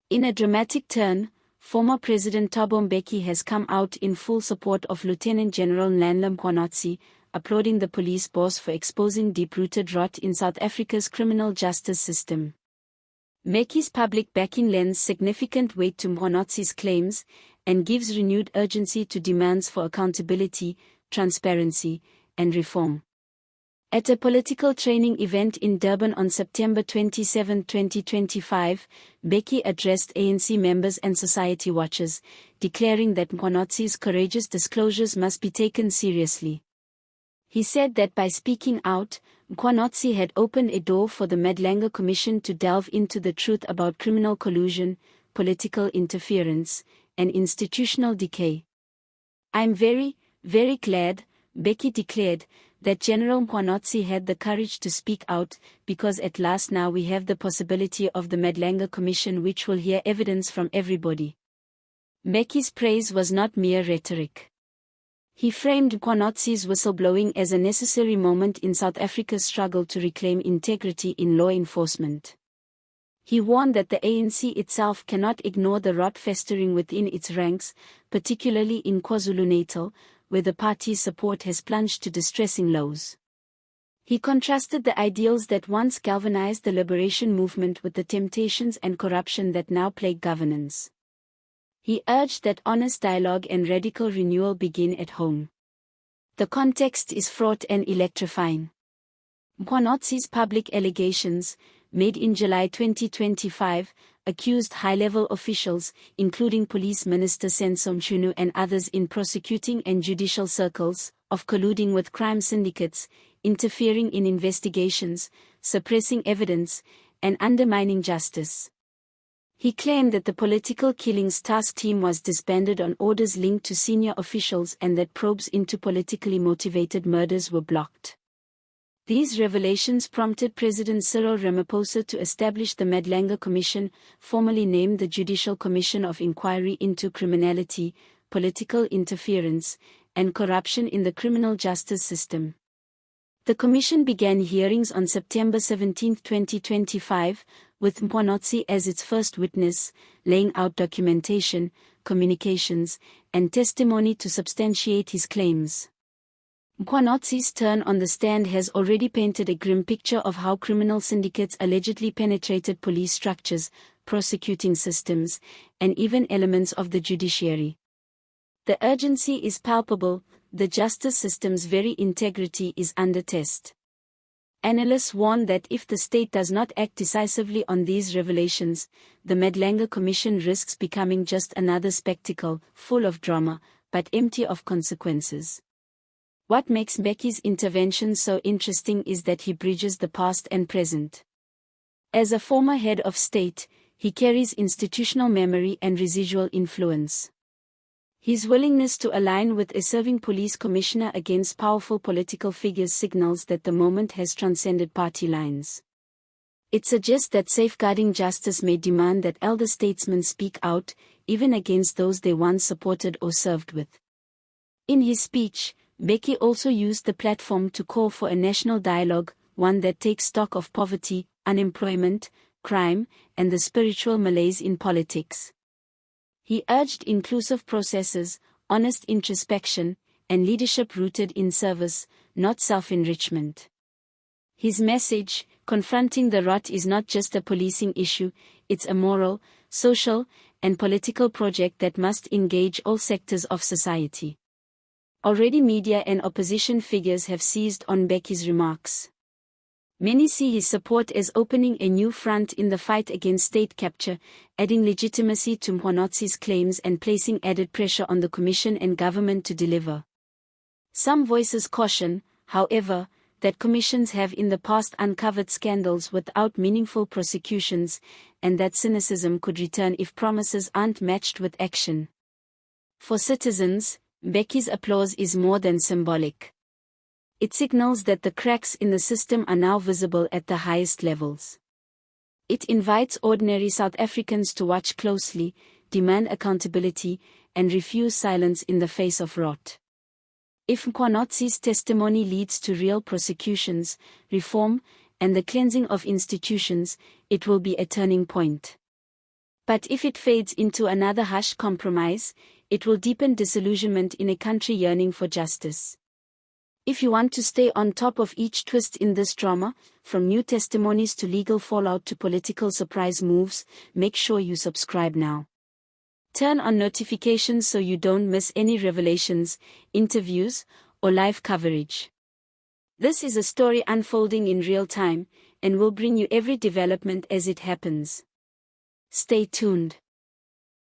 In a dramatic turn, former President Thabo Mbeki has come out in full support of Lieutenant General Mkhwanazi, applauding the police boss for exposing deep-rooted rot in South Africa's criminal justice system. Mbeki's public backing lends significant weight to Mkhwanazi's claims and gives renewed urgency to demands for accountability, transparency, and reform. At a political training event in Durban on September 27, 2025, Mbeki addressed ANC members and society watchers, declaring that Mkhwanazi's courageous disclosures must be taken seriously. He said that by speaking out, Mkhwanazi had opened a door for the Madlanga Commission to delve into the truth about criminal collusion, political interference, and institutional decay. "I'm very, very glad," Mbeki declared, "that General Mkhwanazi had the courage to speak out, because at last now we have the possibility of the Madlanga Commission, which will hear evidence from everybody." Mbeki's praise was not mere rhetoric. He framed Mkhwanazi's whistleblowing as a necessary moment in South Africa's struggle to reclaim integrity in law enforcement. He warned that the ANC itself cannot ignore the rot festering within its ranks, particularly in KwaZulu-Natal, where the party's support has plunged to distressing lows. He contrasted the ideals that once galvanized the liberation movement with the temptations and corruption that now plague governance. He urged that honest dialogue and radical renewal begin at home. The context is fraught and electrifying. Mkhwanazi's public allegations, made in July 2025, accused high-level officials, including Police Minister Senzo Mchunu and others in prosecuting and judicial circles, of colluding with crime syndicates, interfering in investigations, suppressing evidence, and undermining justice. He claimed that the political killings task team was disbanded on orders linked to senior officials and that probes into politically motivated murders were blocked. These revelations prompted President Cyril Ramaphosa to establish the Madlanga Commission, formerly named the Judicial Commission of Inquiry into Criminality, Political Interference, and Corruption in the Criminal Justice System. The commission began hearings on September 17, 2025, with Mkhwanazi as its first witness, laying out documentation, communications, and testimony to substantiate his claims. Mkhwanazi's turn on the stand has already painted a grim picture of how criminal syndicates allegedly penetrated police structures, prosecuting systems, and even elements of the judiciary. The urgency is palpable, the justice system's very integrity is under test. Analysts warn that if the state does not act decisively on these revelations, the Madlanga Commission risks becoming just another spectacle, full of drama, but empty of consequences. What makes Mbeki's intervention so interesting is that he bridges the past and present. As a former head of state, he carries institutional memory and residual influence. His willingness to align with a serving police commissioner against powerful political figures signals that the moment has transcended party lines. It suggests that safeguarding justice may demand that elder statesmen speak out, even against those they once supported or served with. In his speech, Mbeki also used the platform to call for a national dialogue, one that takes stock of poverty, unemployment, crime, and the spiritual malaise in politics. He urged inclusive processes, honest introspection, and leadership rooted in service, not self-enrichment. His message, confronting the rot, is not just a policing issue, it's a moral, social, and political project that must engage all sectors of society. Already media and opposition figures have seized on Mbeki's remarks. Many see his support as opening a new front in the fight against state capture, adding legitimacy to Mkhwanazi's claims and placing added pressure on the Commission and government to deliver. Some voices caution, however, that commissions have in the past uncovered scandals without meaningful prosecutions, and that cynicism could return if promises aren't matched with action. For citizens, Mbeki's applause is more than symbolic. It signals that the cracks in the system are now visible at the highest levels. It invites ordinary South Africans to watch closely, demand accountability, and refuse silence in the face of rot. If Mkhwanazi's testimony leads to real prosecutions, reform, and the cleansing of institutions, it will be a turning point. But if it fades into another hushed compromise, it will deepen disillusionment in a country yearning for justice. If you want to stay on top of each twist in this drama, from new testimonies to legal fallout to political surprise moves, make sure you subscribe now. Turn on notifications so you don't miss any revelations, interviews, or live coverage. This is a story unfolding in real time, and we'll bring you every development as it happens. Stay tuned.